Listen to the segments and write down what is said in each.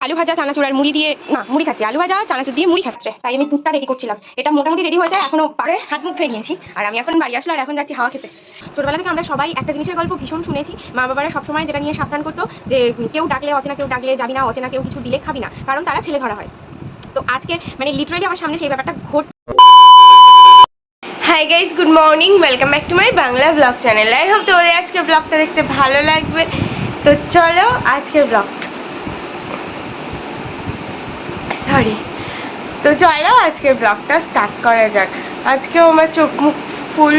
আলু ভাজা চানাচুর আর মুড়ি দিয়ে না মুড়ি খাচ্ছি, আলু ভাজা চানাচুর দিয়ে মুড়ি খাচ্ছে। তাই আমি পুরটা রেডি করছিলাম। এটা মোটামুটি রেডি হয়ে যায়, এখনো পারে হাত মুখ ধুয়ে নিয়েছি। আর আমি এখন বাড়ি আসলে আর এখন যাচ্ছি হাওয়া খেতে। ছোটবেলা থেকে আমরা সবাই একটা জিনিসের গল্প ভীষণ শুনেছি, মা বাবারা সবসময় যেটা নিয়ে সাবধান করতো যে কেউ ডাকলে অচেনা কেউ ডাকলে যাবি না, অচেনা কেউ কিছু দিলে খাবি না, কারণ তারা ছেলে ধরা হয়। তো আজকে মানে লিটারালি আমার সামনে সেই ব্যাপারটা ঘটছে। Hi guys, good morning, welcome back to my Bangla blog channel. I hope তোমাদের আজকের ব্লগটা দেখতে ভালো লাগবে। তো চলো আজকের ব্লগটা তো চলো আজকের ব্লগটা স্টার্ট করা যাক। আজকেও আমার চোখ মুখ ফুল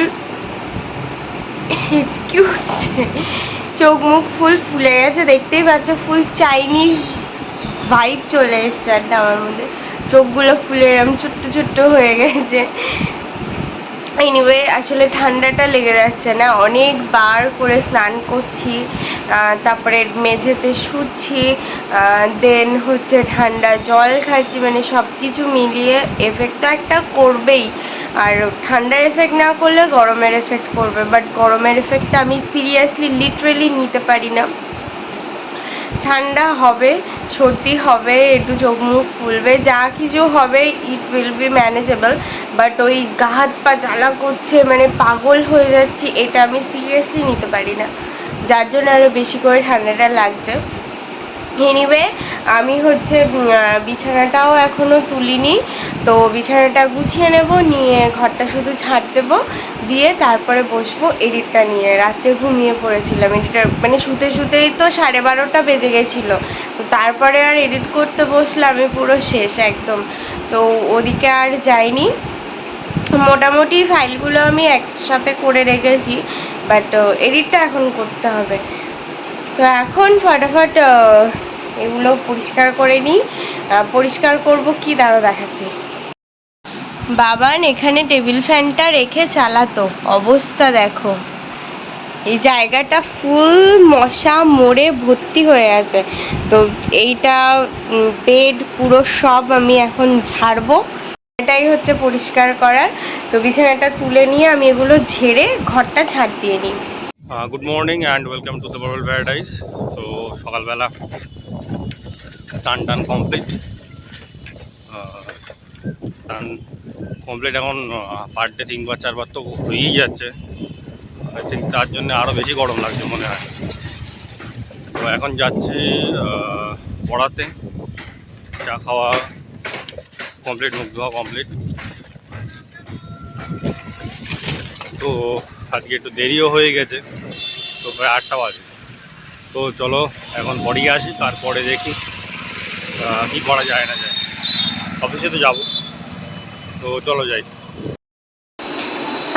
চোখ মুখ ফুলে গেছে, দেখতেই পাচ্ছ। ফুল চাইনিজ ভাইব চলে এসছে একটা আমার মধ্যে। চোখগুলো ফুলে এরকম ছোট্ট ছোট্ট হয়ে গেছে। এনিওয়ে, আসলে ঠান্ডাটা লেগে যাচ্ছে না, অনেকবার করে স্নান করছি, তারপরে মেঝেতে শুচ্ছি, দেন হচ্ছে ঠান্ডা জল খাচ্ছি, মানে সব কিছু মিলিয়ে এফেক্ট তো একটা করবেই। আর ঠান্ডার এফেক্ট না করলে গরমের এফেক্ট করবে, বাট গরমের এফেক্টটা আমি সিরিয়াসলি লিটারেলি নিতে পারি না। ঠান্ডা হবে, সর্দি হবে, একটু চোখ মুখ ফুলবে, যা কিছু হবে it will be manageable. But ওই গা হাত পা জ্বালা করছে, মানে পাগল হয়ে যাচ্ছি, এটা আমি সিরিয়াসলি নিতে পারি না, যার জন্য আরও বেশি করে ঠান্ডাটা লাগছে। এনিওয়ে, আমি হচ্ছে বিছানাটাও এখনও তুলিনি, তো বিছানাটা গুছিয়ে নেব, নিয়ে ঘরটা শুধু ঝাঁট দেবো, দিয়ে তারপরে বসবো এডিটটা নিয়ে। রাত্রে ঘুমিয়ে পড়েছিলাম, এডিটার মানে শুতে শুতেই তো 12:30 বেজে গেছিলো। তো তারপরে আর এডিট করতে বসলে আমি পুরো শেষ একদম। তো ওদিকে আর যাইনি। মোটামুটি ফাইলগুলো আমি একসাথে করে রেখেছি, বাট এডিটটা এখন করতে হবে। তো এখন ফটাফট এগুলো পরিষ্কার করে নিই। পরিষ্কার করব কি দাঁড়া দেখাচ্ছি। বাবান এখানে টেবিল ফ্যানটা রেখে চালাতো, অবস্থা দেখো। এই জায়গাটা ফুল মশা মোড়ে ভর্তি হয়ে আছে। তো এইটা বেড পুরো সব আমি এখন ঝাড়বো। এটাই হচ্ছে পরিষ্কার করার। তো বিছানাটা তুলে নিয়ে আমি এগুলো ঝেড়ে ঘরটা ঝাড় দিয়ে নিই। Good morning and welcome to the bubble paradise. তো সকালবেলা স্নান টান কমপ্লিট, এখন পার ডে 3বার 4বার তো হয়েই যাচ্ছে। আই থিঙ্ক তার জন্য আরও বেশি গরম লাগছে মনে হয়। তো এখন যাচ্ছি পড়াতে, চা খাওয়া কমপ্লিট, মুখ ধোয়া কমপ্লিট। তো আজকে একটু দেরিও হয়ে গেছে, তো প্রায় 8টা বাজে। তো চলো এখন পড়িয়ে আসি, তারপরে দেখি কী করা যায় না যায়। অফিসে তো যাবো, তো চলো যাই।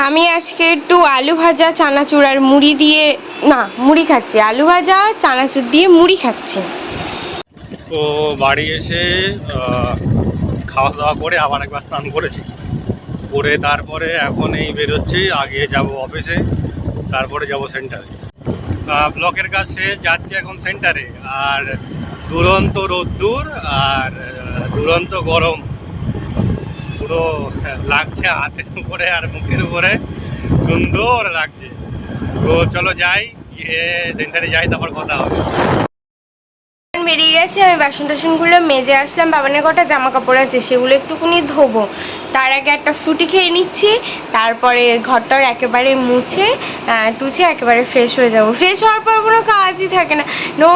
আমি আজকে একটু আলু ভাজা চানাচুর আর মুড়ি দিয়ে না মুড়ি খাচ্ছি, আলু ভাজা চানাচুর দিয়ে মুড়ি খাচ্ছি। তো বাড়ি এসে খাওয়া দাওয়া করে আবার একবার স্নান করেছি, করে তারপরে এখন এই বেরোচ্ছি। আগে যাব অফিসে, তারপরে যাব সেন্টারে। ব্লকের কাছে যাচ্ছি এখন সেন্টারে। আর দুরন্ত রোদ্দুর আর দুরন্ত গরম পুরো লাগছে হাতের উপরে আর মুখের উপরে, সুন্দর লাগছে। তো চলো যাই, গিয়ে সেন্টারে যাই, তারপর কথা হবে। বেরিয়ে গেছে, আমি বাসন টাসনগুলো মেজে আসলাম। বাবানের কটা জামা কাপড় আছে সেগুলো একটুকুনি ধোবো। তার আগে একটা ফ্রুটি খেয়ে নিচ্ছি, তারপরে ঘরটার একেবারে মুছে টুছে একেবারে ফ্রেশ হয়ে যাব। ফ্রেশ হওয়ার পর কোনো কাজই থাকে না। নো,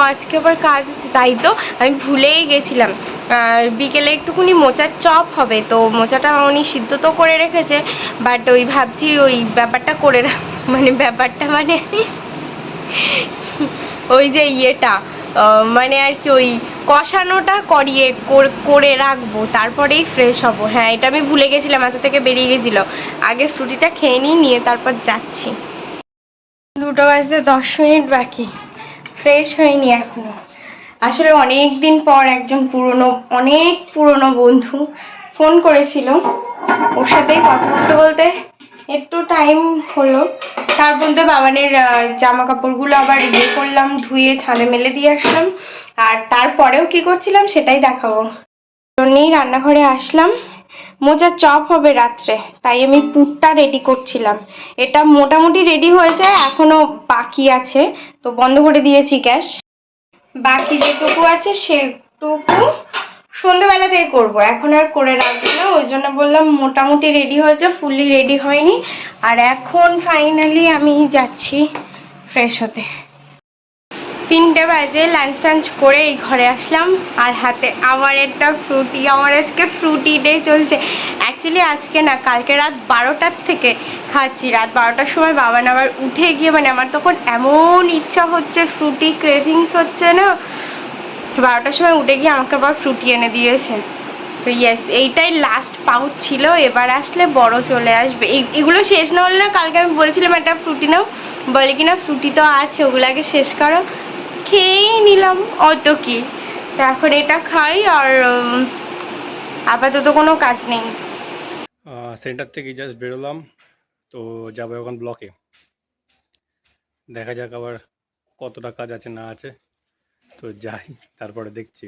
আজকে আবার কাজ আছে, তাই তো আমি ভুলেই গেছিলাম। বিকেলে একটুকুনি মোচার চপ হবে, তো মোচাটা উনি সিদ্ধ তো করে রেখেছে, বাট ওই ভাবছি ওই ব্যাপারটা করে ব্যাপারটা ওই যে ইয়েটা মানে আর কি ওই কষানোটা করে রাখবো, তারপরেই ফ্রেশ হবো। হ্যাঁ, এটা আমি ভুলে গেছিলাম, মাথা থেকে বেরিয়ে গেছিল। আগে ফ্রুটিটা খেয়ে নিয়ে তারপর যাচ্ছি। 2টা বাজতে 10 মিনিট বাকি, ফ্রেশ হয়নি এখনো। আসলে অনেক দিন পর একজন অনেক পুরনো বন্ধু ফোন করেছিল, ওর সাথেই কথা বলতে বলতে একটু টাইম হলো। তার মধ্যে বাবানের জামা কাপড়গুলো আবার ইয়ে করলাম, ধুয়ে ছাদে মেলে দিয়ে আসলাম। আর তারপরেও কি করছিলাম সেটাই দেখাবো। নিয়ে রান্নাঘরে আসলাম। মোচার চপ হবে রাত্রে, তাই আমি পুরটা রেডি করছিলাম। এটা মোটামুটি রেডি হয়ে যায়, এখনো বাকি আছে, তো বন্ধ করে দিয়েছি গ্যাস। বাকি যেটুকু আছে সে টুকু সন্ধ্যেবেলাতেই করবো, এখন আর করে রাখবো না। ওই জন্য বললাম মোটামুটি রেডি হয়েছে, ফুললি রেডি হয়নি। আর এখন ফাইনালি আমি যাচ্ছি ফ্রেশ হতে। 3টে বাজে, লাঞ্চ টাঞ্চ করে এই ঘরে আসলাম। আর হাতে আমার একটা ফ্রুটি, আমার আজকে ফ্রুটি ডে চলছে। অ্যাকচুয়ালি আজকে না, কালকে রাত 12টার থেকে খাচ্ছি। রাত 12টার সময় বাবা আবার উঠে গিয়ে, মানে আমার তখন এমন ইচ্ছা হচ্ছে, ফ্রুটি ক্রেভিংস হচ্ছে না, 12টার সময় উঠে গিয়ে আমাকে আবার ফ্রুটি এনে দিয়েছে। তো ইয়েস, এইটাই লাস্ট পাউচ ছিল। এবার আসলে বড় চলে আসবে। এগুলো শেষ না হলে না, কালকে আমি বলছিলাম একটা ফ্রুটি নাও, বলে কিনা ফ্রুটি তো আছে, ওগুলাকে শেষ করো। খেয়েই নিলাম, অত কি। তো এখন এটা খাই, আর আপাতত কোনো কাজ নেই। সেন্টার থেকে জাস্ট বেরোলাম, তো যাবো এখন ব্লকে। দেখা যাক আবার কতটা কাজ আছে না আছে, তো যাই, তারপরে দেখছি।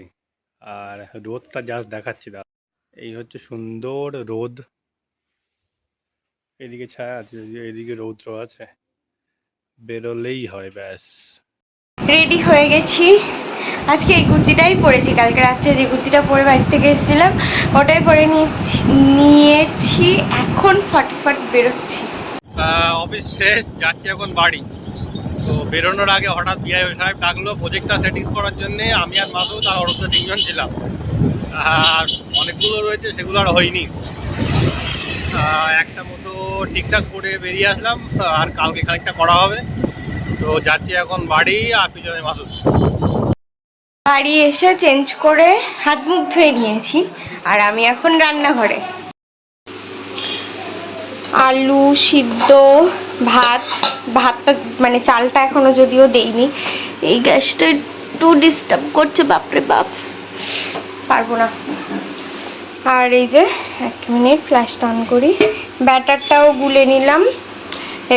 আর রোদটা জাস্ট দেখাচ্ছি, দা এই হচ্ছে সুন্দর রোদ, এদিকে ছায়া আছে, এদিকে রৌদ্র আছে, বেরোলেই হয় ব্যাস। রেডি হয়ে গেছি। আজকে এই কুর্তিটাই পরেছি, কালকে রাত্রে যে কুর্তিটা পরে বাড়ি থেকে এসেছিলাম ওটাই পরে নিয়েছি। এখন ফটাফট বেরোচ্ছি। অফিস শেষ, যাচ্ছি এখন বাড়ি। তো বেরোনোর আগে হঠাৎ বিআইও সাহেব ডাকলো প্রজেক্টটা সেটিংস করার জন্যে। আমি আর মাসুদ আর অরূপ 3জন ছিলাম। আর অনেকগুলো রয়েছে, সেগুলো আর হয়নি। একটা মতো ঠিকঠাক করে বেরিয়ে আসলাম, আর কালকে খানিকটা করা হবে। তো যাচ্ছি এখন বাড়ি, আর পিছনে মাসুদ। বাড়ি এসে চেঞ্জ করে হাত মুখ ধুয়ে নিয়েছি, আর আমি এখন রান্নাঘরে। আলু সিদ্ধ, ভাতটা মানে চালটা এখনো যদিও দেইনি। এই গ্যাসটা একটু ডিস্টার্ব করছে, বাপরে বাপ, পারবো না। আর এই যে 1 মিনিট ফ্ল্যাশটা অন করি, ব্যাটারটাও গুলে নিলাম।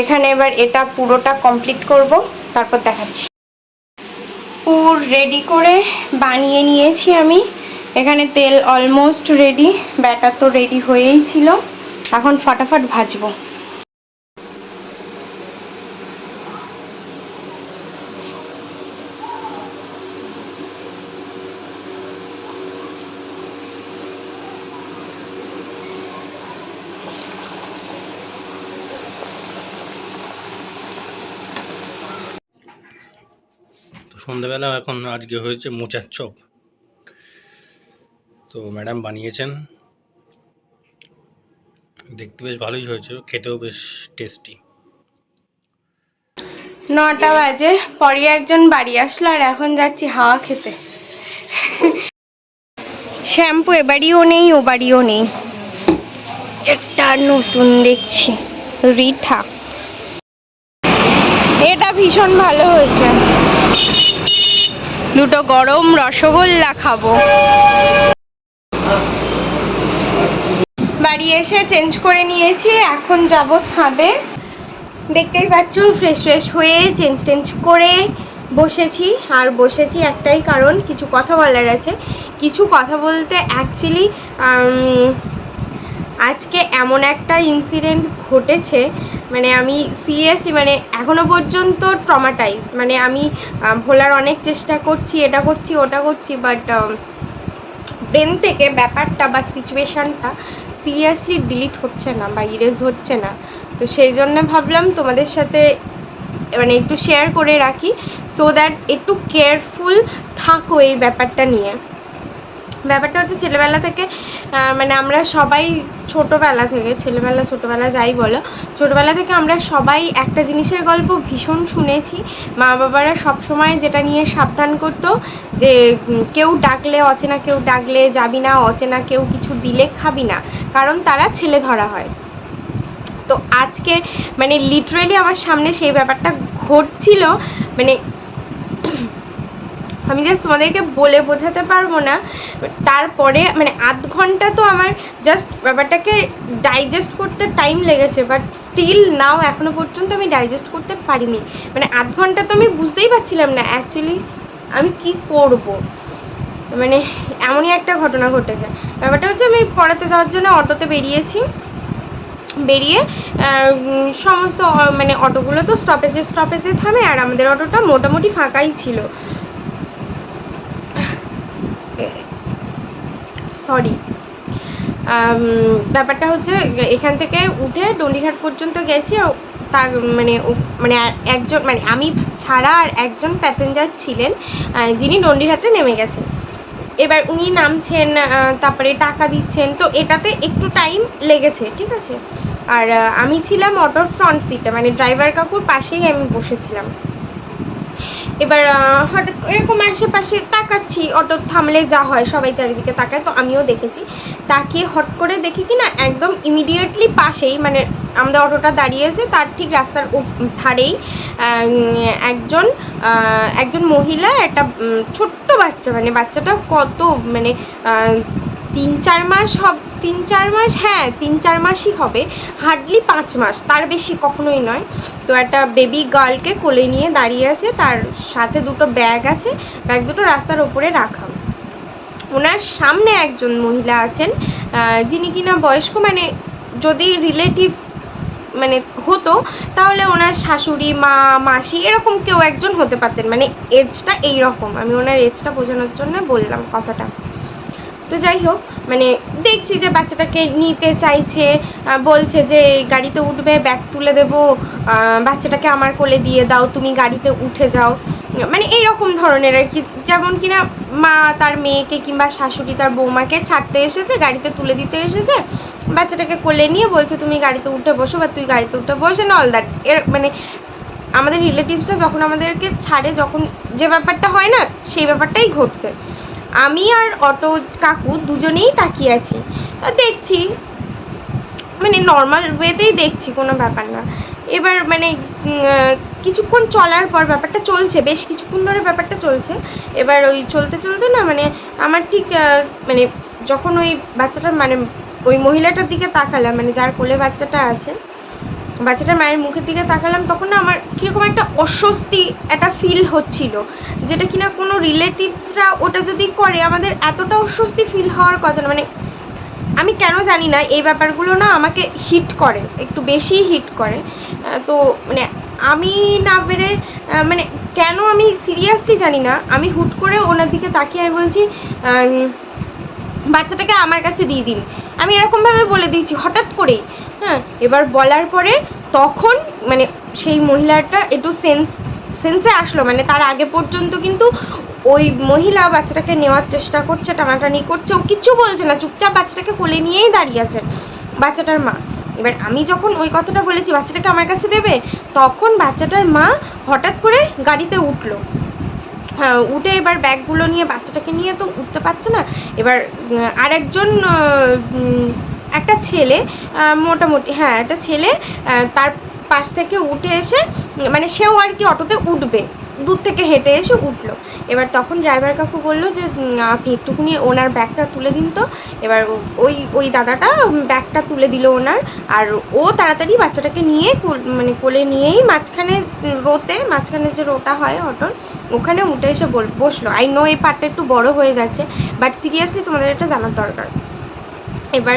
এখানে এবার এটা পুরোটা কমপ্লিট করব, তারপর দেখাচ্ছি। পুর রেডি করে বানিয়ে নিয়েছি আমি। এখানে তেল অলমোস্ট রেডি, ব্যাটার তো রেডি হয়েই ছিল। এখন ফটাফট ভাজবো। সন্ধ্যাবেলা এখন আজকে হয়েছে মোচার চপ। তো ম্যাডাম বানিয়েছেন, দেখতে বেশ ভালোই হয়েছে, খেতেও বেশ টেস্টি। 9টা বাজে, পরে একজন বাড়ি আসলো, আর এখন যাচ্ছি হাওয়া খেতে। শ্যাম্পু এবাড়িও নেই, ও বাড়িও নেই। একটা নতুন দেখছি, রিঠা, এটা ভীষণ ভালো হয়েছে। দুটো গরম রসগোল্লা খাবো। বাড়ি এসে চেঞ্জ করে নিয়েছি, এখন যাব ছাদে। দেখতেই পাচ্ছ ফ্রেশ হয়ে চেঞ্জ করে বসেছি। আর বসেছি একটাই কারণ, কিছু কথা বলার আছে। কিছু কথা বলতে অ্যাকচুয়ালি আজকে এমন একটা ইনসিডেন্ট ঘটেছে, মানে আমি সিরিয়াসলি, মানে এখনো পর্যন্ত ট্রমাটাইজ। মানে আমি ভোলার অনেক চেষ্টা করছি, এটা করছি ওটা করছি, বাট ব্রেন থেকে ব্যাপারটা বা সিচুয়েশানটা সিরিয়াসলি ডিলিট হচ্ছে না বা ইরেজ হচ্ছে না। তো সেই জন্য ভাবলাম তোমাদের সাথে মানে একটু শেয়ার করে রাখি, সো দ্যাট একটু কেয়ারফুল থাকো এই ব্যাপারটা নিয়ে। ব্যাপারটা হচ্ছে ছেলেবেলা থেকে, মানে আমরা সবাই ছোটোবেলা থেকে, ছোটোবেলা যাই বলো, ছোটোবেলা থেকে আমরা সবাই একটা জিনিসের গল্প ভীষণ শুনেছি। মা বাবারা সবসময় যেটা নিয়ে সাবধান করতো, যে কেউ ডাকলে, অচেনা কেউ ডাকলে যাবি না, অচেনা কেউ কিছু দিলে খাবি না, কারণ তারা ছেলে ধরা হয়। তো আজকে মানে লিটারেলি আমার সামনে সেই ব্যাপারটা ঘটছিল। মানে আমি জাস্ট তোমাদেরকে বলে বোঝাতে পারবো না। তারপরে মানে আধ ঘন্টা তো আমার জাস্ট ব্যাপারটাকে ডাইজেস্ট করতে টাইম লেগেছে, বাট স্টিল নাও এখনো পর্যন্ত আমি ডাইজেস্ট করতে পারিনি। মানে আধ ঘন্টা তো আমি বুঝতেই পারছিলাম না অ্যাকচুয়ালি আমি কি করব। মানে এমনই একটা ঘটনা ঘটেছে। ব্যাপারটা হচ্ছে আমি পড়াতে যাওয়ার জন্য অটোতে বেরিয়েছি, বেরিয়ে সমস্ত মানে অটোগুলো তো স্টপেজে থামে, আর আমাদের অটোটা মোটামুটি ফাঁকাই ছিল। সরি, ব্যাপারটা হচ্ছে এখান থেকে উঠে ডন্ডিঘাট পর্যন্ত গেছি, তার মানে একজন, মানে আমি ছাড়া আর একজন প্যাসেঞ্জার ছিলেন যিনি ডন্ডিঘাটে নেমে গেছেন। এবার উনি নামছেন, তারপরে টাকা দিচ্ছেন, তো এটাতে একটু টাইম লেগেছে, ঠিক আছে। আর আমি ছিলাম অটোর ফ্রন্ট সিটে, মানে ড্রাইভার কাকুর পাশেই আমি বসেছিলাম। এবার হঠাৎ এরকম আশেপাশে তাকাচ্ছি, অটো থামলে যা হয় সবাই চারিদিকে তাকায়, তো আমিও দেখেছি। তাকিয়ে হট করে দেখি কি না, একদম ইমিডিয়েটলি পাশেই, মানে আমাদের অটোটা দাঁড়িয়েছে তার ঠিক রাস্তার ধারেই একজন মহিলা, একটা ছোট্ট বাচ্চা, মানে বাচ্চাটা কত, মানে 3-4 মাস, 3-4 মাসই হবে, হার্ডলি 5 মাস, তার বেশি কখনোই নয়। তো একটা বেবি গার্লকে কোলে নিয়ে দাঁড়িয়ে আছে, তার সাথে দুটো ব্যাগ আছে, ব্যাগ দুটো রাস্তার ওপরে রাখা। ওনার সামনে একজন মহিলা আছেন যিনি কিনা বয়স্ক, মানে যদি রিলেটিভ মানে হতো তাহলে ওনার শাশুড়ি, মা, মাসি এরকম কেউ একজন হতে পারতেন, মানে এজটা এইরকম, আমি ওনার এজটা বোঝানোর জন্য বললাম কথাটা। তো যাই হোক, মানে দেখছি যে বাচ্চাটাকে নিতে চাইছে, বলছে যে গাড়িতে উঠবে, ব্যাগ তুলে দেবো, বাচ্চাটাকে আমার কোলে দিয়ে দাও, তুমি গাড়িতে উঠে যাও, মানে এইরকম ধরনের আর কি, যেমন কিনা মা তার মেয়েকে কিংবা শাশুড়ি তার বৌমাকে ছাড়তে এসেছে, গাড়িতে তুলে দিতে এসেছে, বাচ্চাটাকে কোলে নিয়ে বলছে তুমি গাড়িতে উঠে বসো, বা তুই গাড়িতে উঠে বসে না, অল দ্যাট। এর মানে আমাদের রিলেটিভসরা যখন আমাদেরকে ছাড়ে, যখন যে ব্যাপারটা হয় না, সেই ব্যাপারটাই ঘটছে। আমি আর অটো কাকু দুজনেই তাকিয়ে আছি, দেখছি, মানে নর্মাল ওয়েতেই দেখছি, কোনো ব্যাপার না। এবার মানে কিছুক্ষণ চলার পর ব্যাপারটা চলছে, বেশ কিছুক্ষণ ধরে ব্যাপারটা চলছে। এবার ওই চলতে চলতে না, মানে আমার ঠিক মানে যখন ওই বাচ্চাটার, মানে ওই মহিলাটার দিকে তাকালাম, মানে যার কোলে বাচ্চাটা আছে, বাচ্চাটার মায়ের মুখের দিকে তাকালাম, তখন না আমার কীরকম একটা অস্বস্তি একটা ফিল হচ্ছিল, যেটা কিনা কোনো রিলেটিভসরা ওটা যদি করে আমাদের এতটা অস্বস্তি ফিল হওয়ার কথা না। মানে আমি কেন জানি না, এই ব্যাপারগুলো না আমাকে হিট করে, একটু বেশি হিট করে। তো মানে আমি না পেরে, মানে কেন আমি সিরিয়াসলি জানি না, আমি হুট করে ওনার দিকে তাকিয়ে আমি বলছি বাচ্চাটাকে আমার কাছে দিয়ে দিন, আমি এরকমভাবে বলে দিয়েছি হঠাৎ করেই। হ্যাঁ, এবার বলার পরে তখন মানে সেই মহিলাটা একটু সেন্সে আসলো, মানে তার আগে পর্যন্ত কিন্তু ওই মহিলা বাচ্চাটাকে নেওয়ার চেষ্টা করছে, টানাটানি করছে, ও কিচ্ছু বলছে না, চুপচাপ বাচ্চাটাকে কোলে নিয়েই দাঁড়িয়ে আছে বাচ্চাটার মা। এবার আমি যখন ওই কথাটা বলেছি বাচ্চাটাকে আমার কাছে দেবে, তখন বাচ্চাটার মা হঠাৎ করে গাড়িতে উঠলো। হ্যাঁ, উঠে এবার ব্যাগগুলো নিয়ে, বাচ্চাটাকে নিয়ে তো উঠতে পারছে না। এবার আরেকজন একটা ছেলে, মোটামুটি হ্যাঁ একটা ছেলে, তার পাশ থেকে উঠে এসে, মানে সেও আর কি অটোতে উঠবে, দূর থেকে হেঁটে এসে উঠলো। এবার তখন ড্রাইভার কাকু বললো যে আপনি একটুখানি ওনার ব্যাগটা তুলে দিন তো। এবার ওই দাদাটা ব্যাগটা তুলে দিল ওনার, আর ও তাড়াতাড়ি বাচ্চাটাকে নিয়ে, মানে কোলে নিয়েই মাঝখানে মাঝখানে যে রোটা হয় অটোর, ওখানে উঠে এসে বসলো। আই নো এই পার্টটা একটু বড় হয়ে যাচ্ছে, বাট সিরিয়াসলি তোমাদের এটা জানার দরকার। এবার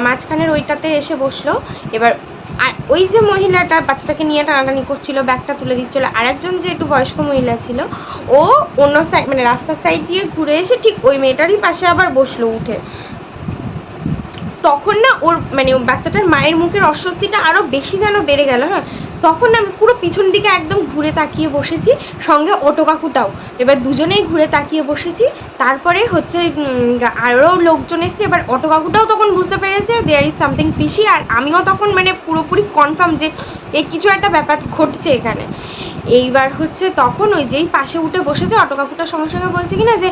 মাঝখানের ওইটাতে এসে বসলো। এবার আর ওই যে মহিলাটা বাচ্চাটাকে নিয়ে টানাটানি করছিল, ব্যাগটা তুলে দিচ্ছিলো, আরেকজন যে একটু বয়স্ক মহিলা ছিল, ও অন্য সাইড, মানে রাস্তার সাইড দিয়ে ঘুরে এসে ঠিক ওই মেয়েটারই পাশে আবার বসলো উঠে। তখন না ওর, মানে বাচ্চাটার মায়ের মুখের অস্বস্তিটা আরও বেশি যেন বেড়ে গেল। হ্যাঁ, তখন আমি পুরো পিছন দিকে একদম ঘুরে তাকিয়ে বসেছি, সঙ্গে অটো কাকুটাও। এবার দুজনেই ঘুরে তাকিয়ে বসেছি। তারপরে হচ্ছে আরও লোকজন এসছে। এবার অটো কাকুটাও তখন বুঝতে পেরেছে দেয়ার ইজ সামথিং ফিশি, আর আমিও তখন মানে পুরোপুরি কনফার্ম যে এই কিছু একটা ব্যাপার ঘটছে এখানে। এইবার হচ্ছে তখন ওই যেই পাশে উঠে বসেছে অটো কাকুটার সঙ্গে সঙ্গে বলছে কি না যে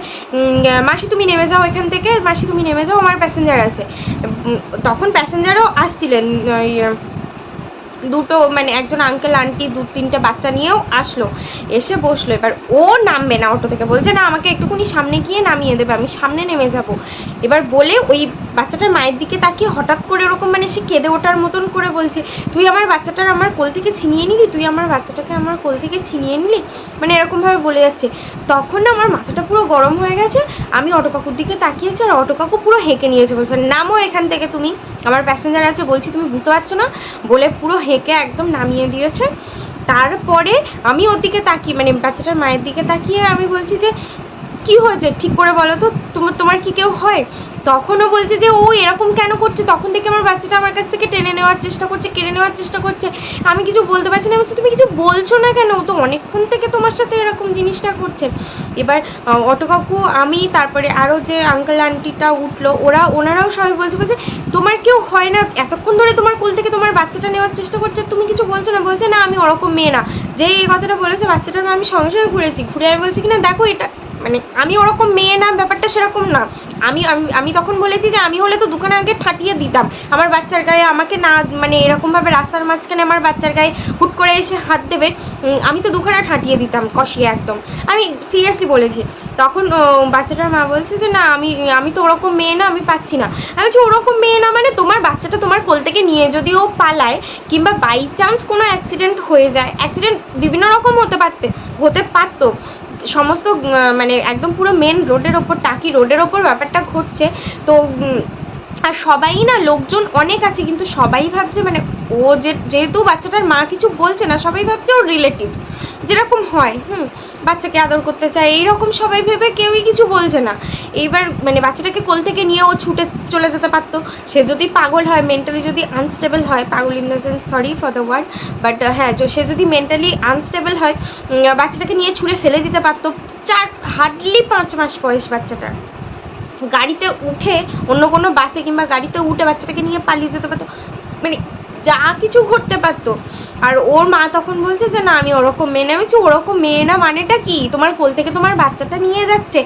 মাসি তুমি নেমে যাও এখান থেকে, মাসি তুমি নেমে যাও, আমার প্যাসেঞ্জার আছে। তখন প্যাসেঞ্জারও আসছিলেন, ওই দুটো, মানে একজন আঙ্কেল আন্টি 2-3টে বাচ্চা নিয়েও আসলো, এসে বসলো। এবার ও নামবে না অটো থেকে, বলছে না আমাকে একটুখানি সামনে গিয়ে নামিয়ে দেবে, আমি সামনে নেমে যাব। এবার বলে ওই বাচ্চাটার মায়ের দিকে তাকিয়ে হঠাৎ করে ওরকম, মানে সে কেঁদে ওঠার মতন করে বলছে তুই আমার বাচ্চাটার আমার কোল থেকে ছিনিয়ে নিলি, তুই আমার বাচ্চাটাকে আমার কোল থেকে ছিনিয়ে নিলি, মানে এরকমভাবে বলে যাচ্ছে। তখন না আমার মাথাটা পুরো গরম হয়ে গেছে। আমি অটো কাকুর দিকে তাকিয়েছি, আর অটো কাকু পুরো হেঁকে নিয়েছে, বলছে নামো এখান থেকে, তুমি আমার প্যাসেঞ্জার আছে বলছি, তুমি বুঝতে পারছো না, বলে পুরো হেঁকে একদম নামিয়ে দিয়েছে। তারপরে আমি ওর দিকে তাকিয়ে, মানে বাচ্চাটার মায়ের দিকে তাকিয়ে আমি বলছি যে কি হয়েছে ঠিক করে বলো তো, তোমার কি কেউ হয়? তখনও বলছে যে ও এরকম কেন করছে, তখন থেকে আমার বাচ্চাটা আমার কাছ থেকে টেনে নেওয়ার চেষ্টা করছে, কেড়ে নেওয়ার চেষ্টা করছে। আমি কিছু বলতে পারছি না। বলছি তুমি কিছু বলছো না কেন, ও তো অনেকক্ষণ থেকে তোমার সাথে এরকম জিনিসটা করছে। এবার অটো কাকু, আমি, তারপরে আরও যে আঙ্কেল আন্টিটা উঠলো, ওনারাও সবাই বলছে তোমার কেউ হয় না, এতক্ষণ ধরে তোমার কোল থেকে তোমার বাচ্চাটা নেওয়ার চেষ্টা করছে, তুমি কিছু বলছো না। বলছে না আমি ওরকম মেয়ে না। যেই এই কথাটা বলেছে বাচ্চাটার আমি সঙ্গে সঙ্গে ঘুরে আমি বলছি কি না দেখো এটা মানে আমি ওরকম মেয়ে না, ব্যাপারটা সেরকম না। আমি তখন বলেছি যে আমি হলে তো দোকানে আগে ঠাটিয়ে দিতাম আমার বাচ্চার গায়ে, আমাকে না মানে এরকমভাবে রাস্তার মাঝখানে আমার বাচ্চার গায়ে হুট করে এসে হাত দেবে, আমি তো দোকানে ঠাটিয়ে দিতাম কষিয়ে একদম, আমি সিরিয়াসলি বলেছি। তখন বাচ্চাটার মা বলছে যে না আমি তো ওরকম মেয়ে না, আমি পাচ্ছি না। আমি বলছি ওরকম মেয়ে না মানে তোমার বাচ্চাটা তোমার কোল থেকে নিয়ে যদি ও পালায় কিংবা বাই চান্স কোনো অ্যাক্সিডেন্ট হয়ে যায়, অ্যাক্সিডেন্ট বিভিন্ন রকম হতে পারতো, সমস্ত মানে একদম পুরো মেন রোডের ওপর, টাকি রোডের ওপর ব্যাপারটা ঘটছে। তো আর সবাই না লোকজন অনেক আছে, কিন্তু সবাই ভাবছে মানে ও যেহেতু বাচ্চাটার মা কিছু বলছে না, সবাই ভাবছে ওর রিলেটিভস, যেরকম হয় বাচ্চাকে আদর করতে চায় এইরকম সবাই ভেবে কেউই কিছু বলছে না। এইবার মানে বাচ্চাটাকে কোল থেকে নিয়ে ও ছুটে চলে যেতে পারতো। সে যদি পাগল হয়, মেন্টালি যদি আনস্টেবল হয়, পাগল in the sense, sorry for the word, but হ্যাঁ, সে যদি মেন্টালি আনস্টেবল হয়, বাচ্চাটাকে নিয়ে ছুঁড়ে ফেলে দিতে পারতো। হার্ডলি 5 মাস বয়স বাচ্চাটার, গাড়িতে উঠে অন্য কোনো বাসে কিংবা গাড়িতে উঠে বাচ্চাটাকে নিয়ে পালিয়ে যেতে পারতো, মানে যা কিছু ঘটতে পারতো। আর ওর মা তখন বলছে যে না আমি ওরকম মেয়ে না। আমি বলছি ওরকম মেয়ে না মানেটা কি, তোমার কোল থেকে তোমার বাচ্চাটা নিয়ে যাচ্ছে,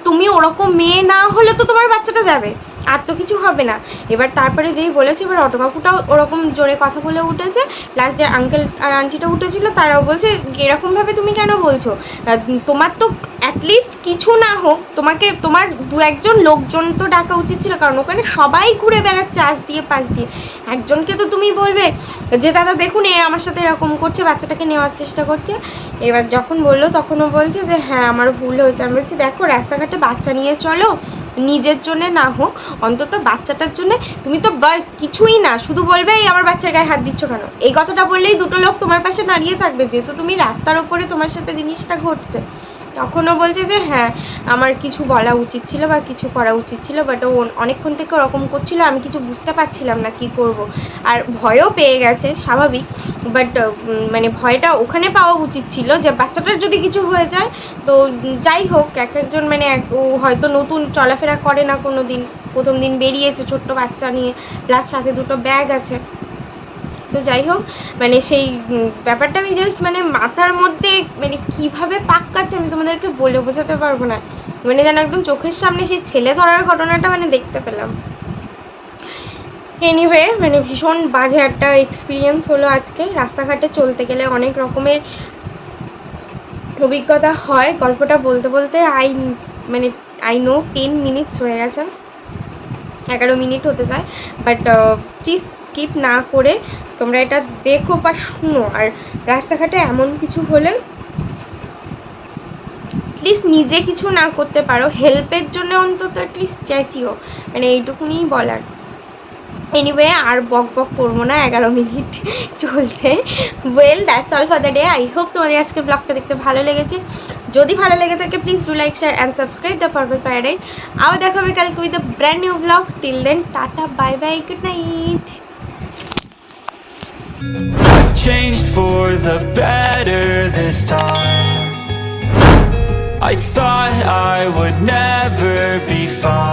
তুমি ওরকম মেয়ে না হলে তো তোমার বাচ্চাটা যাবে, আর তো কিছু হবে না। এবার তারপরে যেই বলেছে, এবার অটো কাকুটাও ওরকম জোরে কথা বলে উঠেছে, প্লাস যে আঙ্কেল আর আন্টিটা উঠেছিল তারাও বলছে এরকমভাবে তুমি কেন বলছো, তোমার তো অ্যাটলিস্ট কিছু না হোক তোমাকে তোমার 2-1জন লোকজন তো ডাকা উচিত ছিল, কারণ ওখানে সবাই ঘুরে বেড়াচ্ছে আশ দিয়ে পাশ দিয়ে, একজনকে তো তুমি বলবে যে দাদা দেখুন এ আমার সাথে এরকম করছে, বাচ্চাটাকে নেওয়ার চেষ্টা করছে। এবার যখন বললো তখনও বলছে যে হ্যাঁ আমার ভুল হয়েছে। আমি বলছি দেখো রাস্তাঘাটে বাচ্চা নিয়ে চলো, নিজের জন্যে না হোক অন্তত বাচ্চাটার জন্যে, তুমি তো বাস কিছুই না, শুধু বলবে এই আমার বাচ্চার গায়ে হাত দিচ্ছ কেন, এই কথাটা বললেই 2টো লোক তোমার পাশে দাঁড়িয়ে থাকবে, যেহেতু তুমি রাস্তার ওপরে তোমার সাথে জিনিসটা ঘটছে। তখনও বলছে যে হ্যাঁ আমার কিছু বলা উচিত ছিল বা কিছু করা উচিত ছিল, বাট ও অনেকক্ষণ থেকে ওরকম করছিল, আমি কিছু বুঝতে পারছিলাম না কি করব। আর ভয়ও পেয়ে গেছে স্বাভাবিক, বাট মানে ভয়টা ওখানে পাওয়া উচিত ছিল যে বাচ্চাটার যদি কিছু হয়ে যায়। তো যাই হোক, একজন মানে ও হয়তো নতুন চলাফেরা করে না কোনো দিন, প্রথম দিন বেরিয়েছে ছোট্ট বাচ্চা নিয়ে, প্লাস সাথে 2টো ব্যাগ আছে। তো যাই হোক মানে সেই ব্যাপারটা আমি জাস্ট মানে মাথার মধ্যে মানে কীভাবে পাক কাচ্ছে আমি তোমাদেরকে বলে বোঝাতে পারবো না, মানে যেন একদম চোখের সামনে সেই ছেলে ধরার ঘটনাটা মানে দেখতে পেলাম। এনিওয়ে মানে ভীষণ বাজে একটা এক্সপিরিয়েন্স হলো আজকে। রাস্তাঘাটে চলতে গেলে অনেক রকমের অভিজ্ঞতা হয়, গল্পটা বলতে বলতে আই নো 10 মিনিটস হয়ে গেছে, 11 মিনিট হতে যায়, বাট প্লিজ স্কিপ না করে তোমরা এটা দেখো বা শুনো। আর রাস্তাঘাটে এমন কিছু হলে প্লিজ নিজে কিছু না করতে পারো, হেল্পের জন্য অন্তত অ্যাটলিস্ট চেঁচিও, মানে এইটুকুনি বলার। এনিওয়ে আর বক করবো না, 11 মিনিট চলছে। Well that's all for the day. I hope তোমাদের আজকে ব্লগটা দেখতে ভালো লেগেছে। যদি ভালো লেগে থাকে please do like share and subscribe the Purple Paradise. আবার দেখা হবে কালকে with a brand new blog. Till then tata, bye bye, good night. I've changed for the better this time. I thought I would never be fine.